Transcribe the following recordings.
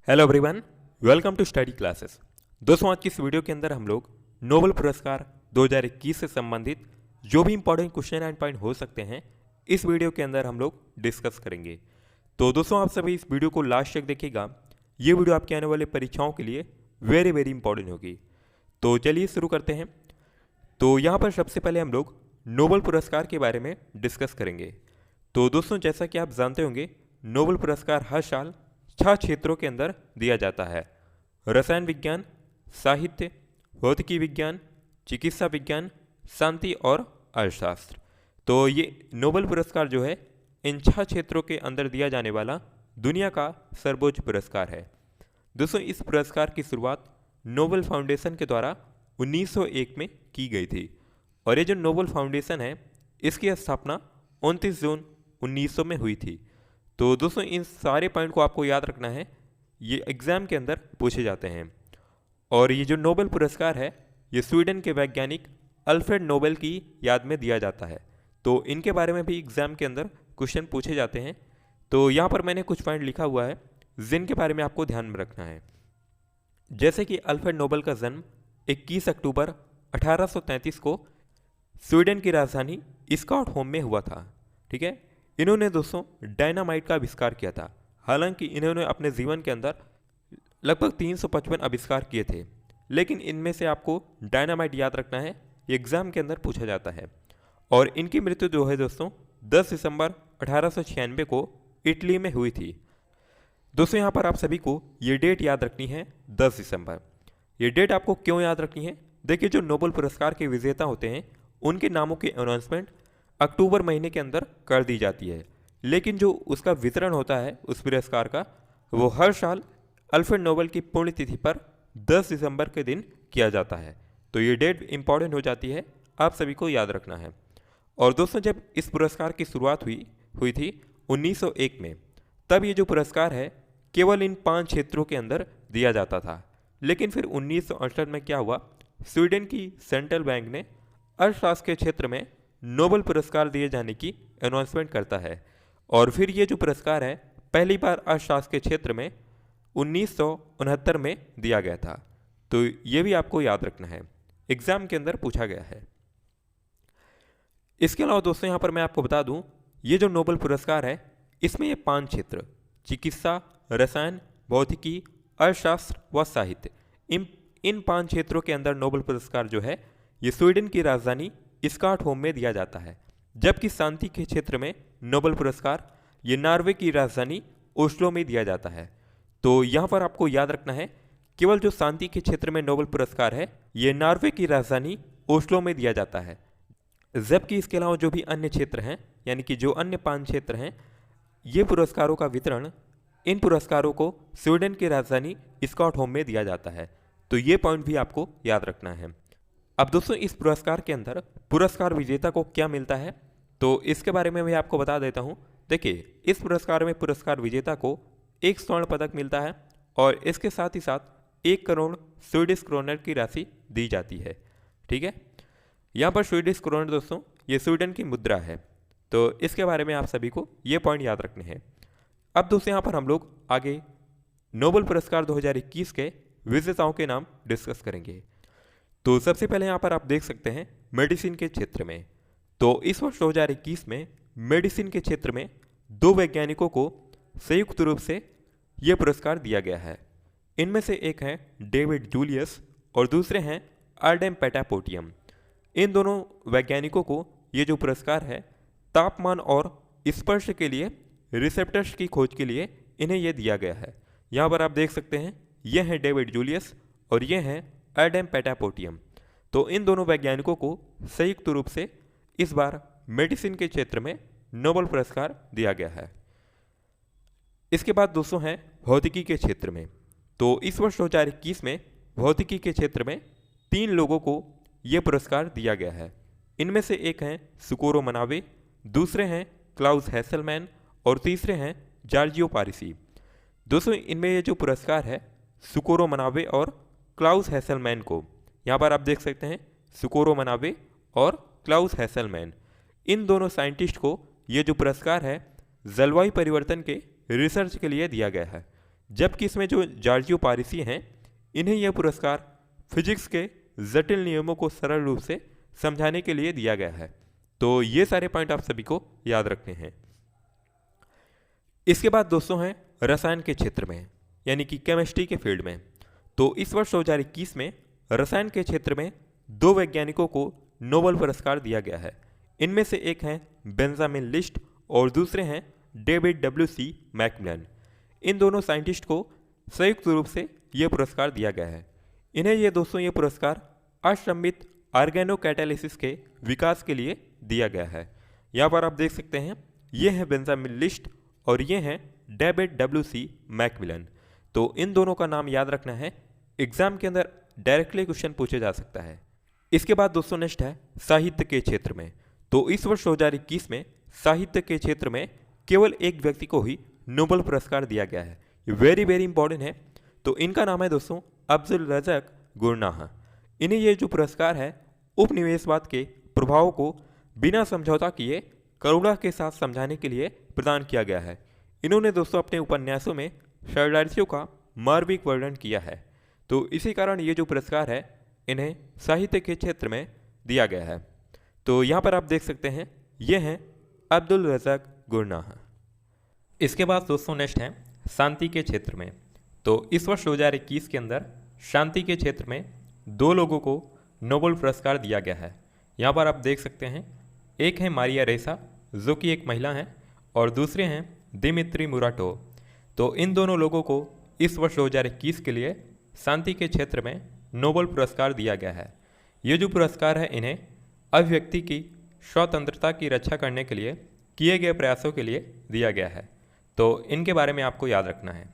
Hello everyone, welcome to study classes. दोस्तों, आज की इस वीडियो के अंदर हम लोग नोबेल पुरस्कार 2021 से संबंधित जो भी इंपॉर्टेंट क्वेश्चन एंड पॉइंट हो सकते हैं इस वीडियो के अंदर हम लोग डिस्कस करेंगे। तो दोस्तों, आप सभी इस वीडियो को लास्ट तक देखिएगा। ये वीडियो आपके आने वाले परीक्षाओं के लिए वेरी वेरी इंपॉर्टेंट होगी। तो चलिए शुरू करते हैं। तो यहाँ पर सबसे पहले हम लोग नोबेल पुरस्कार के बारे में डिस्कस करेंगे। तो दोस्तों, जैसा कि आप जानते होंगे, नोबेल पुरस्कार हर साल 6 क्षेत्रों के अंदर दिया जाता है: रसायन विज्ञान, साहित्य, भौतिकी विज्ञान, चिकित्सा विज्ञान, शांति और अर्थशास्त्र। तो ये नोबेल पुरस्कार जो है इन 6 क्षेत्रों के अंदर दिया जाने वाला दुनिया का सर्वोच्च पुरस्कार है। दोस्तों, इस पुरस्कार की शुरुआत नोबेल फाउंडेशन के द्वारा 1901 में की गई थी और ये जो नोबेल फाउंडेशन है इसकी स्थापना 29 जून 1900 में हुई थी। तो दोस्तों, इन सारे पॉइंट को आपको याद रखना है, ये एग्जाम के अंदर पूछे जाते हैं। और ये जो नोबेल पुरस्कार है ये स्वीडन के वैज्ञानिक अल्फ्रेड नोबेल की याद में दिया जाता है। तो इनके बारे में भी एग्जाम के अंदर क्वेश्चन पूछे जाते हैं। तो यहाँ पर मैंने कुछ पॉइंट लिखा हुआ है जिनके बारे में आपको ध्यान में रखना है। जैसे कि अल्फ्रेड नोबेल का जन्म 21 अक्टूबर 1833 को स्वीडन की राजधानी स्टॉकहोम में हुआ था। ठीक है, इन्होंने दोस्तों डायनामाइट का आविष्कार किया था। हालांकि इन्होंने अपने जीवन के अंदर लगभग 355 आविष्कार किए थे, लेकिन इनमें से आपको डायनामाइट याद रखना है, एग्जाम के अंदर पूछा जाता है। और इनकी मृत्यु जो है दोस्तों 10 दिसंबर 1896 को इटली में हुई थी। दोस्तों, यहाँ पर आप सभी को ये डेट याद रखनी है, 10 दिसंबर। ये डेट आपको क्यों याद रखनी है? देखिए, जो नोबेल पुरस्कार के विजेता होते हैं उनके नामों की अनाउंसमेंट अक्टूबर महीने के अंदर कर दी जाती है, लेकिन जो उसका वितरण होता है उस पुरस्कार का वो हर साल अल्फ्रेड नोबेल की पुण्यतिथि पर 10 दिसंबर के दिन किया जाता है। तो ये डेट इंपॉर्टेंट हो जाती है, आप सभी को याद रखना है। और दोस्तों, जब इस पुरस्कार की शुरुआत हुई थी 1901 में, तब ये जो पुरस्कार है केवल इन 5 क्षेत्रों के अंदर दिया जाता था। लेकिन फिर 1968 में क्या हुआ, स्वीडन की सेंट्रल बैंक ने अर्थशास्त्र के क्षेत्र में नोबेल पुरस्कार दिए जाने की अनाउंसमेंट करता है। और फिर ये जो पुरस्कार है पहली बार अर्थशास्त्र के क्षेत्र में 1969 में दिया गया था। तो ये भी आपको याद रखना है, एग्जाम के अंदर पूछा गया है। इसके अलावा दोस्तों, यहाँ पर मैं आपको बता दूं, ये जो नोबेल पुरस्कार है इसमें ये 5 क्षेत्र चिकित्सा, रसायन, भौतिकी, अर्थशास्त्र व साहित्य, इन 5 क्षेत्रों के अंदर नोबेल पुरस्कार जो है ये स्वीडन की राजधानी स्टॉकहोम में दिया जाता है। जबकि शांति के क्षेत्र में नोबेल पुरस्कार ये नॉर्वे की राजधानी ओस्लो में दिया जाता है। तो यहाँ पर आपको याद रखना है, केवल जो शांति के क्षेत्र में नोबेल पुरस्कार है ये नॉर्वे की राजधानी ओस्लो में दिया जाता है। जबकि इसके अलावा जो भी अन्य क्षेत्र हैं, यानी कि जो अन्य 5 क्षेत्र हैं, ये पुरस्कारों का वितरण इन पुरस्कारों को स्वीडन की राजधानी स्टॉकहोम में दिया जाता है। तो ये पॉइंट भी आपको याद रखना है। अब दोस्तों, इस पुरस्कार के अंदर पुरस्कार विजेता को क्या मिलता है, तो इसके बारे में मैं आपको बता देता हूं। देखिए, इस पुरस्कार में पुरस्कार विजेता को 1 स्वर्ण पदक मिलता है और इसके साथ ही साथ 1 करोड़ स्वीडिश क्रोनर की राशि दी जाती है। ठीक है, यहाँ पर स्वीडिश क्रोनर दोस्तों ये स्वीडन की मुद्रा है। तो इसके बारे में आप सभी को ये पॉइंट याद रखने हैं। अब दोस्तों, यहाँ पर हम लोग आगे नोबेल पुरस्कार 2021 के विजेताओं के नाम डिस्कस करेंगे। तो सबसे पहले यहाँ पर आप देख सकते हैं मेडिसिन के क्षेत्र में। तो इस वर्ष 2021 में मेडिसिन के क्षेत्र में 2 वैज्ञानिकों को संयुक्त रूप से यह पुरस्कार दिया गया है। इनमें से एक हैं डेविड जूलियस और दूसरे हैं आर्डेम पेटापोटियम। इन दोनों वैज्ञानिकों को ये जो पुरस्कार है तापमान और स्पर्श के लिए रिसेप्टर्स की खोज के लिए इन्हें यह दिया गया है। यहाँ पर आप देख सकते हैं, ये हैं डेविड जूलियस और ये हैं आर्डेम पेटापोटियम। तो इन दोनों वैज्ञानिकों को संयुक्त रूप से इस बार मेडिसिन के क्षेत्र में नोबेल पुरस्कार दिया गया है। इसके बाद दोस्तों हैं भौतिकी के क्षेत्र में। तो इस वर्ष 2021 में भौतिकी के क्षेत्र में 3 लोगों को यह पुरस्कार दिया गया है। इनमें से एक हैं सुकोरो मनावे, दूसरे हैं क्लाउस हैसलमैन और तीसरे हैं जॉर्जियो पारिसी। दोस्तों, इनमें ये जो पुरस्कार है सुकोरो मनावे और क्लाउस हैसलमैन को, यहाँ पर आप देख सकते हैं सुकोरो मनावे और क्लाउस हैसलमैन, इन दोनों साइंटिस्ट को ये जो पुरस्कार है जलवायु परिवर्तन के रिसर्च के लिए दिया गया है। जबकि इसमें जो जॉर्जियो पारिसी हैं इन्हें यह पुरस्कार फिजिक्स के जटिल नियमों को सरल रूप से समझाने के लिए दिया गया है। तो ये सारे पॉइंट आप सभी को याद रखने हैं। इसके बाद दोस्तों हैं रसायन के क्षेत्र में, यानी कि केमिस्ट्री के फील्ड में। तो इस वर्ष 2021 में रसायन के क्षेत्र में 2 वैज्ञानिकों को नोबेल पुरस्कार दिया गया है। इनमें से एक हैं बेंजामिन लिस्ट और दूसरे हैं डेविड W.C. मैकमिलन। इन दोनों साइंटिस्ट को संयुक्त रूप से यह पुरस्कार दिया गया है। इन्हें ये दोस्तों ये पुरस्कार अश्रमित ऑर्गेनो कैटालिसिस के विकास के लिए दिया गया है। यहाँ पर आप देख सकते हैं ये हैं बेंजामिन लिस्ट और ये हैं डेविड W.C. मैकमिलन। तो इन दोनों का नाम याद रखना है, एग्जाम के अंदर डायरेक्टली क्वेश्चन पूछे जा सकता है। इसके बाद दोस्तों नेक्स्ट है साहित्य के क्षेत्र में। तो इस वर्ष 2021 में साहित्य के क्षेत्र में केवल एक व्यक्ति को ही नोबेल पुरस्कार दिया गया है। ये वेरी इंपॉर्टेंट है। तो इनका नाम है दोस्तों अब्दुल रज़ाक गुरनाह। इन्हें ये जो पुरस्कार है उपनिवेशवाद के प्रभावों को बिना समझौता किए करुणा के साथ समझाने के लिए प्रदान किया गया है। इन्होंने दोस्तों अपने उपन्यासों में शरणार्थियों का मार्मिक वर्णन किया है। तो इसी कारण ये जो पुरस्कार है इन्हें साहित्य के क्षेत्र में दिया गया है। तो यहाँ पर आप देख सकते हैं ये हैं अब्दुल रज़ाक गुरनाह। इसके बाद दोस्तों नेक्स्ट हैं शांति के क्षेत्र में। तो इस वर्ष 2021 के अंदर शांति के क्षेत्र में 2 लोगों को नोबेल पुरस्कार दिया गया है। यहाँ पर आप देख सकते हैं एक है मारिया रेसा जो कि एक महिला हैं और दूसरे हैं दिमित्री मुराटोव। तो इन दोनों लोगों को इस वर्ष 2021 के लिए शांति के क्षेत्र में नोबेल पुरस्कार दिया गया है। ये जो पुरस्कार है इन्हें अभिव्यक्ति की स्वतंत्रता की रक्षा करने के लिए किए गए प्रयासों के लिए दिया गया है। तो इनके बारे में आपको याद रखना है।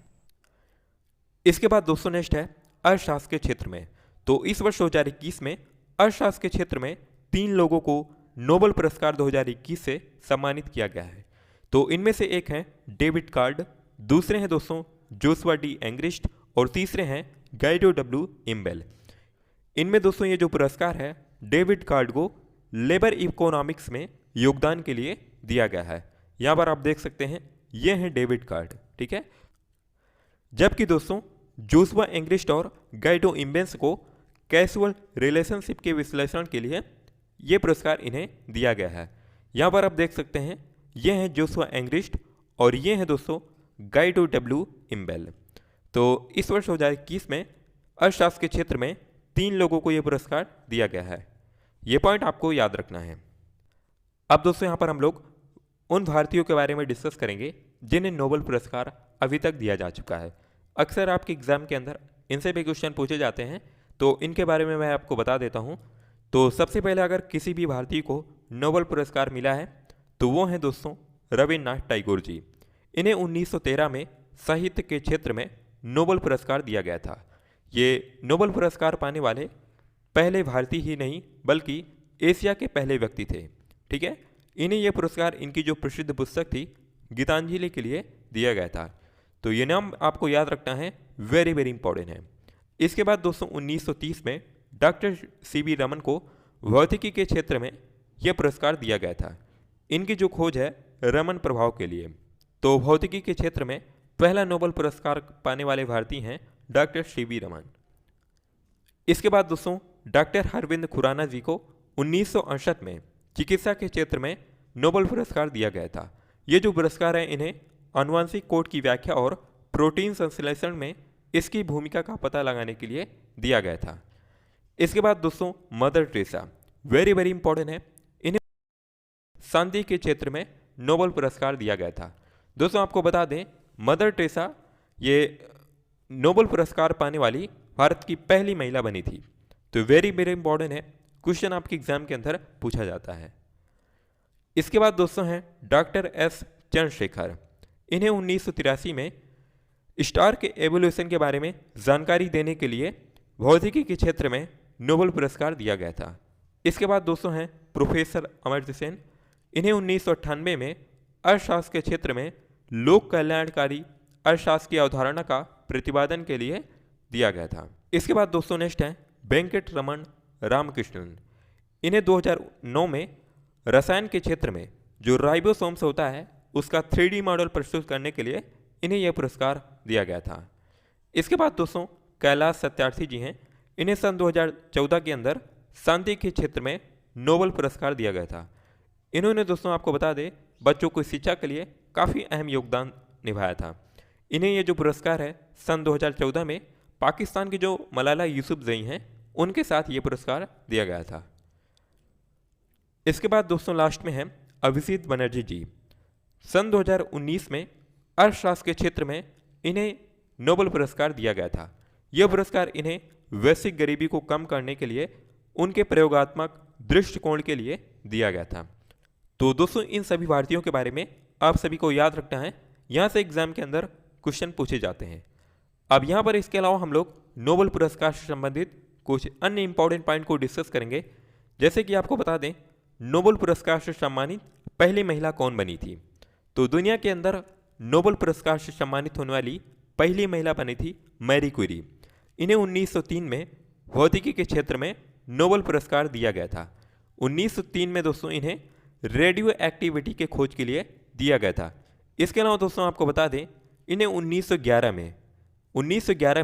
इसके बाद दोस्तों नेक्स्ट है अर्थशास्त्र के क्षेत्र में। तो इस वर्ष 2021 में अर्थशास्त्र के क्षेत्र में 3 लोगों को नोबेल पुरस्कार 2021 से सम्मानित किया गया है। तो इनमें से एक हैं डेविड कार्ड, दूसरे हैं दोस्तों जोशुआ डी एंग्रिस्ट और तीसरे हैं गाइडो W. इम्बेल। इनमें दोस्तों ये जो पुरस्कार है डेविड कार्ड को लेबर इकोनॉमिक्स में योगदान के लिए दिया गया है। यहाँ पर आप देख सकते हैं ये हैं डेविड कार्ड, ठीक है। जबकि दोस्तों जोशुआ एंग्रिस्ट और गाइडो इम्बेंस को कैजुअल रिलेशनशिप के विश्लेषण के लिए ये पुरस्कार इन्हें दिया गया है। यहाँ पर आप देख सकते हैं ये हैं जोशुआ एंग्रिस्ट और ये हैं दोस्तों गाइडो W. इम्बेल। तो इस वर्ष 2021 में अर्थशास्त्र के क्षेत्र में 3 लोगों को यह पुरस्कार दिया गया है। ये पॉइंट आपको याद रखना है। अब दोस्तों यहाँ पर हम लोग उन भारतीयों के बारे में डिस्कस करेंगे जिन्हें नोबेल पुरस्कार अभी तक दिया जा चुका है। अक्सर आपके एग्जाम के अंदर इनसे भी क्वेश्चन पूछे जाते हैं, तो इनके बारे में मैं आपको बता देता हूँ। तो सबसे पहले अगर किसी भी भारतीय को नोबेल पुरस्कार मिला है तो वो हैं दोस्तों रविन्द्रनाथ टैगोर जी। इन्हें 1913 में साहित्य के क्षेत्र में नोबेल पुरस्कार दिया गया था। ये नोबेल पुरस्कार पाने वाले पहले भारतीय ही नहीं बल्कि एशिया के पहले व्यक्ति थे, ठीक है। इन्हें यह पुरस्कार इनकी जो प्रसिद्ध पुस्तक थी गीतांजलि के लिए दिया गया था। तो ये नाम आपको याद रखना है, वेरी इंपॉर्टेंट है। इसके बाद दोस्तों 1930 में डॉक्टर C.V. रमन को भौतिकी के क्षेत्र में यह पुरस्कार दिया गया था। इनकी जो खोज है रमन प्रभाव के लिए। तो भौतिकी के क्षेत्र में पहला नोबेल पुरस्कार पाने वाले भारतीय हैं डॉक्टर C.V. रमन। इसके बाद दोस्तों डॉक्टर हरविंद खुराना जी को 1968 में चिकित्सा के क्षेत्र में नोबेल पुरस्कार दिया गया था। ये जो पुरस्कार है इन्हें आनुवंशिक कोड की व्याख्या और प्रोटीन संश्लेषण में इसकी भूमिका का पता लगाने के लिए दिया गया था। इसके बाद दोस्तों मदर टेरेसा, वेरी इंपॉर्टेंट है। इन्हें शांति के क्षेत्र में नोबेल पुरस्कार दिया गया था। दोस्तों आपको बता दें मदर टेरेसा ये नोबेल पुरस्कार पाने वाली भारत की पहली महिला बनी थी। तो वेरी इंपॉर्टेंट है, क्वेश्चन आपके एग्जाम के अंदर पूछा जाता है। इसके बाद दोस्तों हैं डॉक्टर S. चंद्रशेखर। इन्हें 1983 में स्टार के एवोल्यूशन के बारे में जानकारी देने के लिए भौतिकी के क्षेत्र में नोबेल पुरस्कार दिया गया था। इसके बाद दोस्तों हैं प्रोफेसर अमर्त्य सेन। इन्हें 1998 में अर्थशास्त्र के क्षेत्र में लोक कल्याणकारी अर्थशास्त्र की अवधारणा का प्रतिपादन के लिए दिया गया था। इसके बाद दोस्तों नेक्स्ट है वेंकट रमन रामकृष्णन। इन्हें 2009 में रसायन के क्षेत्र में जो राइबोसोम्स होता है उसका 3D मॉडल प्रस्तुत करने के लिए इन्हें यह पुरस्कार दिया गया था। इसके बाद दोस्तों कैलाश सत्यार्थी जी हैं, इन्हें सन 2014 के अंदर शांति के क्षेत्र में नोबेल पुरस्कार दिया गया था। इन्होंने दोस्तों आपको बता दें बच्चों को शिक्षा के लिए काफ़ी अहम योगदान निभाया था। इन्हें ये जो पुरस्कार है सन 2014 में पाकिस्तान की जो मलाला यूसुफजई हैं उनके साथ ये पुरस्कार दिया गया था। इसके बाद दोस्तों लास्ट में है अभिजीत बनर्जी जी। सन 2019 में अर्थशास्त्र के क्षेत्र में इन्हें नोबेल पुरस्कार दिया गया था। यह पुरस्कार इन्हें वैश्विक गरीबी को कम करने के लिए उनके प्रयोगात्मक दृष्टिकोण के लिए दिया गया था। तो दोस्तों इन सभी भारतीयों के बारे में आप सभी को याद रखना है, यहाँ से एग्जाम के अंदर क्वेश्चन पूछे जाते हैं। अब यहाँ पर इसके अलावा हम लोग नोबेल पुरस्कार से संबंधित कुछ अन्य इंपॉर्टेंट पॉइंट को डिस्कस करेंगे। जैसे कि आपको बता दें नोबेल पुरस्कार से सम्मानित पहली महिला कौन बनी थी। तो दुनिया के अंदर नोबेल पुरस्कार से सम्मानित होने वाली पहली महिला बनी थी मैरी क्यूरी। इन्हें 1903 में भौतिकी के क्षेत्र में नोबेल पुरस्कार दिया गया था। 1903 में दोस्तों इन्हें रेडियो एक्टिविटी के खोज के लिए दिया गया था। इसके अलावा दोस्तों आपको बता दें इन्हें 1911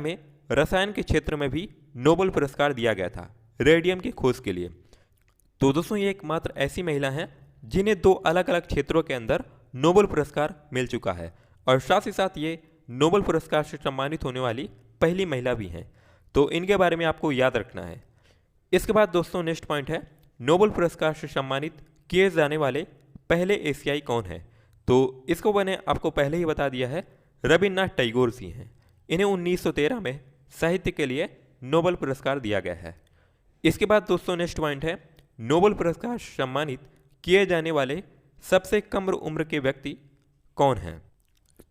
में रसायन के क्षेत्र में भी नोबेल पुरस्कार दिया गया था रेडियम की खोज के लिए। तो दोस्तों ये एकमात्र ऐसी महिला हैं जिन्हें 2 अलग अलग क्षेत्रों के अंदर नोबेल पुरस्कार मिल चुका है और साथ ही साथ ये नोबेल पुरस्कार से सम्मानित होने वाली पहली महिला भी हैं। तो इनके बारे में आपको याद रखना है। इसके बाद दोस्तों नेक्स्ट पॉइंट है नोबेल पुरस्कार से सम्मानित किए जाने वाले पहले एशियाई कौन है। तो इसको मैंने आपको पहले ही बता दिया है, रविन्द्रनाथ टैगोर जी हैं। इन्हें 1913 में साहित्य के लिए नोबेल पुरस्कार दिया गया है। इसके बाद दोस्तों नेक्स्ट पॉइंट है नोबेल पुरस्कार से सम्मानित किए जाने वाले सबसे कम उम्र के व्यक्ति कौन हैं।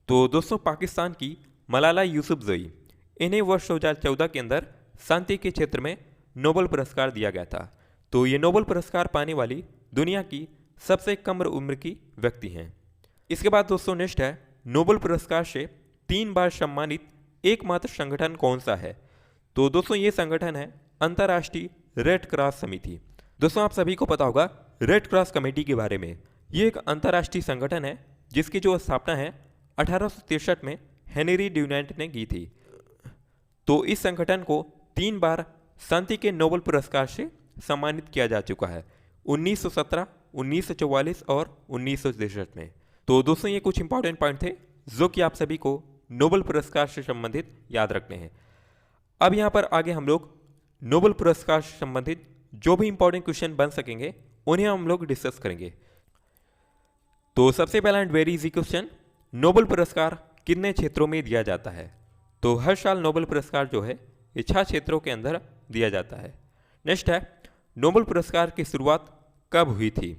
तो दोस्तों पाकिस्तान की मलाला यूसुफजई, इन्हें वर्ष 2014 के अंदर शांति के क्षेत्र में नोबेल पुरस्कार दिया गया था। तो ये नोबेल पुरस्कार पाने वाली दुनिया की सबसे कम उम्र की व्यक्ति हैं। इसके बाद दोस्तों नेक्स्ट है नोबेल पुरस्कार से 3 बार सम्मानित एकमात्र संगठन कौन सा है। तो दोस्तों ये संगठन है अंतर्राष्ट्रीय रेड क्रॉस समिति। दोस्तों आप सभी को पता होगा रेड क्रॉस कमेटी के बारे में। ये एक अंतर्राष्ट्रीय संगठन है जिसकी जो स्थापना है 1863 में हेनरी ड्यूनेंट ने की थी। तो इस संगठन को 3 बार शांति के नोबेल पुरस्कार से सम्मानित किया जा चुका है, 1917, 1944 और 1963 में। तो दोस्तों ये कुछ इंपॉर्टेंट पॉइंट थे जो कि आप सभी को नोबेल पुरस्कार से संबंधित याद रखने हैं। अब यहाँ पर आगे हम लोग नोबेल पुरस्कार से संबंधित जो भी इंपॉर्टेंट क्वेश्चन बन सकेंगे उन्हें हम लोग डिस्कस करेंगे। तो सबसे पहला and very easy question, Nobel पुरस्कार कितने क्षेत्रों में दिया जाता है। तो हर साल नोबेल पुरस्कार जो है ये 6 क्षेत्रों के अंदर दिया जाता है। नेक्स्ट है नोबेल पुरस्कार की शुरुआत कब हुई थी।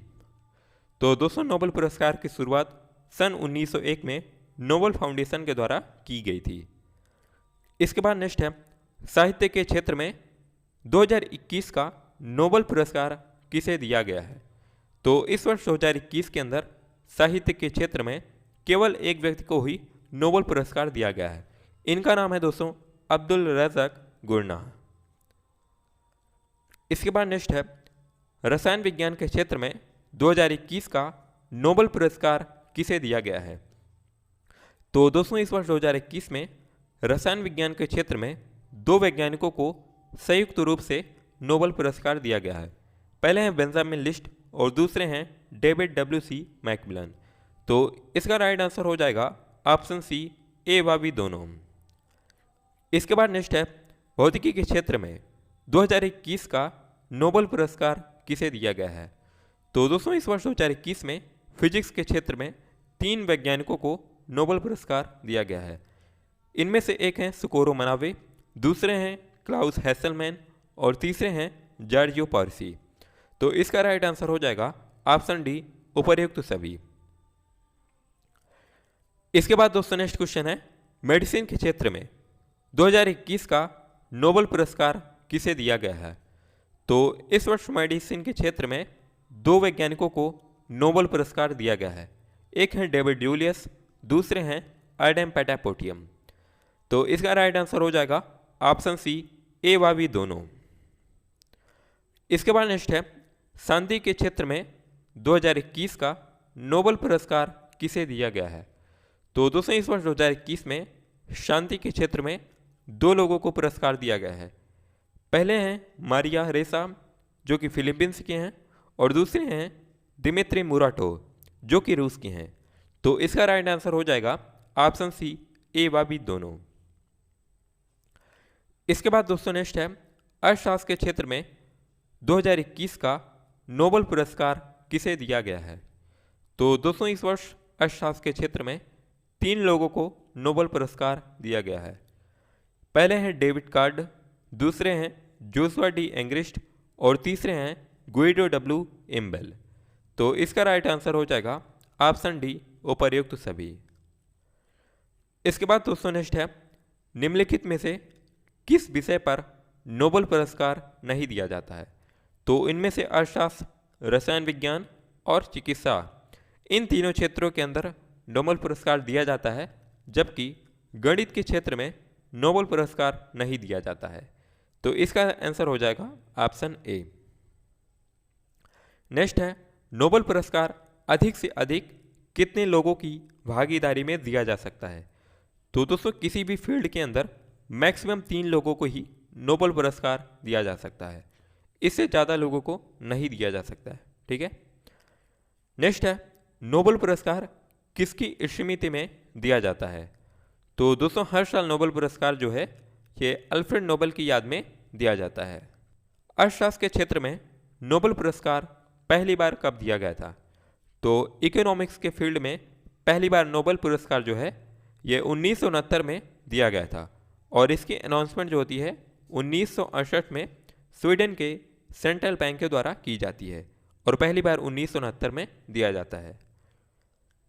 तो दोस्तों नोबेल पुरस्कार की शुरुआत सन 1901 में नोबेल फाउंडेशन के द्वारा की गई थी। इसके बाद नेक्स्ट है साहित्य के क्षेत्र में 2021 का नोबेल पुरस्कार किसे दिया गया है। तो इस वर्ष 2021 के अंदर साहित्य के क्षेत्र में केवल एक व्यक्ति को ही नोबेल पुरस्कार दिया गया है। इनका नाम है दोस्तों अब्दुल रज़ाक गुरनाह। इसके बाद नेक्स्ट है रसायन विज्ञान के क्षेत्र में 2021 का नोबेल पुरस्कार किसे दिया गया है। तो दोस्तों इस वर्ष 2021 में रसायन विज्ञान के क्षेत्र में 2 वैज्ञानिकों को संयुक्त रूप से नोबेल पुरस्कार दिया गया है। पहले हैं बेंजामिन लिस्ट और दूसरे हैं डेविड WC मैकमिलन। तो इसका राइट आंसर हो जाएगा ऑप्शन सी, ए व बी दोनों। इसके बाद नेक्स्ट है भौतिकी के क्षेत्र में 2021 का नोबेल पुरस्कार किसे दिया गया है। तो दोस्तों इस वर्ष 2021 में फिजिक्स के क्षेत्र में 3 वैज्ञानिकों को नोबेल पुरस्कार दिया गया है। इनमें से एक हैं सुकोरो मनावे, दूसरे हैं क्लाउस हेसलमैन और तीसरे हैं जॉर्जियो पार्सी। तो इसका राइट आंसर हो जाएगा ऑप्शन डी, उपर्युक्त सभी। इसके बाद दोस्तों नेक्स्ट क्वेश्चन है मेडिसिन के क्षेत्र में 2021 का नोबेल पुरस्कार किसे दिया गया है। तो इस वर्ष मेडिसिन के क्षेत्र में 2 वैज्ञानिकों को नोबेल पुरस्कार दिया गया है। एक हैं डेविड ड्यूलियस, दूसरे हैं एडम पेटापोटियम। तो इसका राइट आंसर हो जाएगा ऑप्शन सी, ए व बी दोनों। इसके बाद नेक्स्ट है शांति के क्षेत्र में 2021 का नोबेल पुरस्कार किसे दिया गया है। तो दोस्तों इस वर्ष 2021 में शांति के क्षेत्र में दो लोगों को पुरस्कार दिया गया है। पहले हैं मारिया रेसा जो कि फिलीपींस के हैं, और दूसरे हैं दिमित्री मुराटोव जो कि रूस की हैं। तो इसका राइट आंसर हो जाएगा ऑप्शन सी, ए व बी दोनों। इसके बाद दोस्तों नेक्स्ट है अर्थशास्त्र के क्षेत्र में 2021 का नोबेल पुरस्कार किसे दिया गया है। तो दोस्तों इस वर्ष अर्थशास्त्र के क्षेत्र में 3 लोगों को नोबेल पुरस्कार दिया गया है। पहले हैं डेविड कार्ड, दूसरे हैं जोशुआ डी एंग्रिस्ट और तीसरे हैं गुइडो डब्ल्यू इम्बेल। तो इसका राइट आंसर हो जाएगा ऑप्शन डी, उपर्युक्त सभी। इसके बाद दोस्तों नेक्स्ट है निम्नलिखित में से किस विषय पर नोबेल पुरस्कार नहीं दिया जाता है। तो इनमें से अर्थशास्त्र, रसायन विज्ञान और चिकित्सा, इन तीनों क्षेत्रों के अंदर नोबेल पुरस्कार दिया जाता है, जबकि गणित के क्षेत्र में नोबेल पुरस्कार नहीं दिया जाता है। तो इसका आंसर हो जाएगा ऑप्शन ए। नेक्स्ट है नोबेल पुरस्कार अधिक से अधिक कितने लोगों की भागीदारी में दिया जा सकता है। तो दोस्तों किसी भी फील्ड के अंदर मैक्सिमम 3 लोगों को ही नोबेल पुरस्कार दिया जा सकता है, इससे ज़्यादा लोगों को नहीं दिया जा सकता है। ठीक है। नेक्स्ट है नोबेल पुरस्कार किसकी स्मृति में दिया जाता है। तो दोस्तों हर साल नोबेल पुरस्कार जो है ये अल्फ्रेड नोबेल की याद में दिया जाता है। अर्थशास्त्र के क्षेत्र में नोबेल पुरस्कार पहली बार कब दिया गया था। तो इकोनॉमिक्स के फील्ड में पहली बार नोबेल पुरस्कार जो है ये 1969 में दिया गया था, और इसकी अनाउंसमेंट जो होती है 1968 में स्वीडन के सेंट्रल बैंक के द्वारा की जाती है, और पहली बार 1969 में दिया जाता है।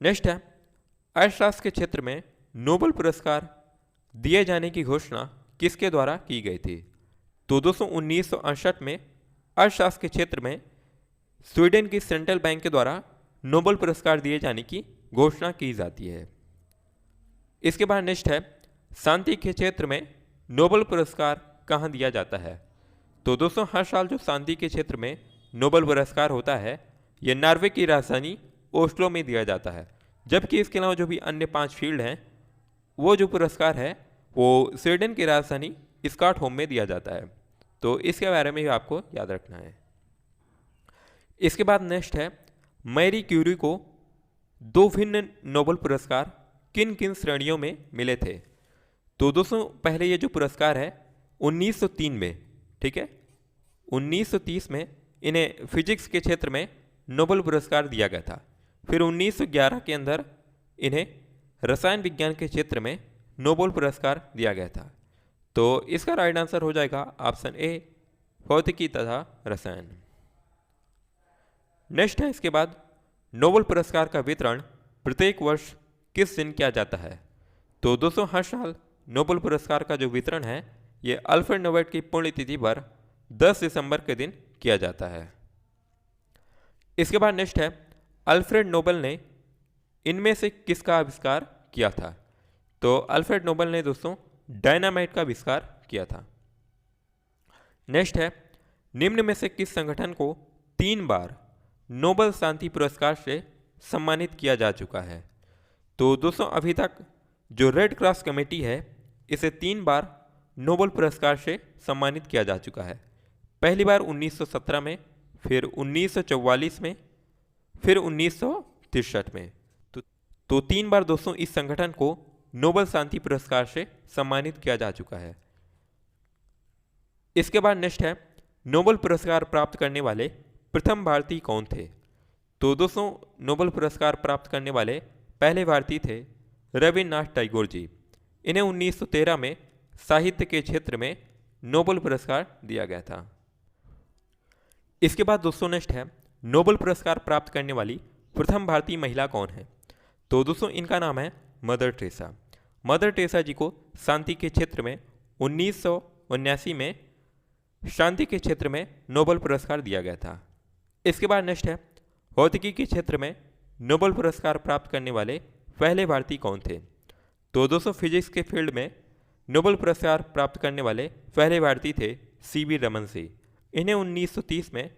नेक्स्ट है अर्थशास्त्र के क्षेत्र में नोबेल पुरस्कार दिए जाने की घोषणा किसके द्वारा की गई थी। तो दोस्तों 1968 में अर्थशास्त्र के क्षेत्र में स्वीडन की सेंट्रल बैंक के द्वारा नोबेल पुरस्कार दिए जाने की घोषणा की जाती है। इसके बाद नेक्स्ट है शांति के क्षेत्र में नोबेल पुरस्कार कहाँ दिया जाता है। तो दोस्तों हर साल जो शांति के क्षेत्र में नोबेल पुरस्कार होता है ये नॉर्वे की राजधानी ओस्लो में दिया जाता है, जबकि इसके अलावा जो भी अन्य 5 फील्ड हैं वो जो पुरस्कार है वो स्वीडन की राजधानी स्टॉकहोम में दिया जाता है। तो इसके बारे में भी आपको याद रखना है। इसके बाद नेक्स्ट है मैरी क्यूरी को 2 भिन्न नोबेल पुरस्कार किन किन श्रेणियों में मिले थे। तो दोस्तों पहले ये जो पुरस्कार है 1903 में, ठीक है, 1930 में इन्हें फिजिक्स के क्षेत्र में नोबेल पुरस्कार दिया गया था। फिर 1911 के अंदर इन्हें रसायन विज्ञान के क्षेत्र में नोबेल पुरस्कार दिया गया था। तो इसका राइट आंसर हो जाएगा ऑप्शन ए, भौतिकी तथा रसायन। नेक्स्ट है इसके बाद नोबेल पुरस्कार का वितरण प्रत्येक वर्ष किस दिन किया जाता है। तो दोस्तों हर साल नोबेल पुरस्कार का जो वितरण है ये अल्फ्रेड नोबेल की पुण्यतिथि पर 10 दिसंबर के दिन किया जाता है। इसके बाद नेक्स्ट है अल्फ्रेड नोबेल ने इनमें से किसका आविष्कार किया था। तो अल्फ्रेड नोबेल ने दोस्तों डायनामाइट का आविष्कार किया था। नेक्स्ट है निम्न में से किस संगठन को 3 बार नोबेल शांति पुरस्कार से सम्मानित किया जा चुका है। तो दोस्तों अभी तक जो रेड क्रॉस कमेटी है इसे 3 बार नोबेल पुरस्कार से सम्मानित किया जा चुका है। पहली बार 1917 में, फिर 1944 में, फिर 1963 में। तो 3 बार दोस्तों इस संगठन को नोबेल शांति पुरस्कार से सम्मानित किया जा चुका है। इसके बाद नेक्स्ट है नोबेल पुरस्कार प्राप्त करने वाले प्रथम भारतीय कौन थे। तो दोस्तों नोबेल पुरस्कार प्राप्त करने वाले पहले भारतीय थे रविन्द्रनाथ टैगोर जी। इन्हें 1913 में साहित्य के क्षेत्र में नोबेल पुरस्कार दिया गया था। इसके बाद दोस्तों नेक्स्ट है नोबेल पुरस्कार प्राप्त करने वाली प्रथम भारतीय महिला कौन है। तो दोस्तों इनका नाम है मदर टेरेसा। मदर टेरेसा जी को शांति के क्षेत्र में 1979 में शांति के क्षेत्र में नोबेल पुरस्कार दिया गया था। इसके बाद नेक्स्ट है भौतिकी के क्षेत्र में नोबेल पुरस्कार प्राप्त करने वाले पहले भारतीय कौन थे। तो दोस्तों फिजिक्स के फील्ड में नोबेल पुरस्कार प्राप्त करने वाले पहले भारतीय थे सीवी रमन जी। इन्हें 1930 में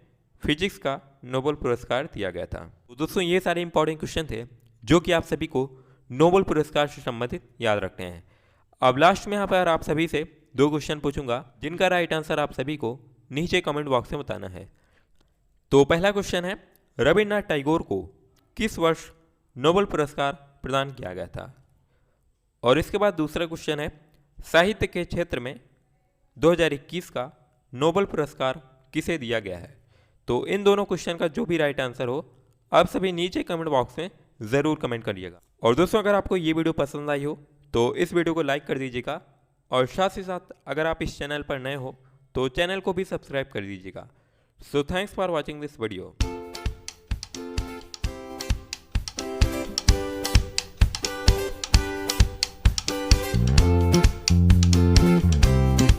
फिजिक्स का नोबेल पुरस्कार दिया गया था। तो दोस्तों ये सारे इंपॉर्टेंट क्वेश्चन थे जो कि आप सभी को नोबेल पुरस्कार से संबंधित याद रखने हैं। अब लास्ट में यहाँ पर आप सभी से 2 क्वेश्चन पूछूंगा, जिनका राइट आंसर आप सभी को नीचे कमेंट बॉक्स में बताना है। तो पहला क्वेश्चन है, रविन्द्रनाथ टैगोर को किस वर्ष नोबेल पुरस्कार प्रदान किया गया था? और इसके बाद दूसरा क्वेश्चन है, साहित्य के क्षेत्र में 2021 का नोबेल पुरस्कार किसे दिया गया है? तो इन दोनों क्वेश्चन का जो भी राइट आंसर हो आप सभी नीचे कमेंट बॉक्स में ज़रूर कमेंट करिएगा। और दोस्तों, अगर आपको ये वीडियो पसंद आई हो तो इस वीडियो को लाइक कर दीजिएगा, और साथ ही साथ अगर आप इस चैनल पर नए हो तो चैनल को भी सब्सक्राइब कर दीजिएगा। So thanks for watching this video.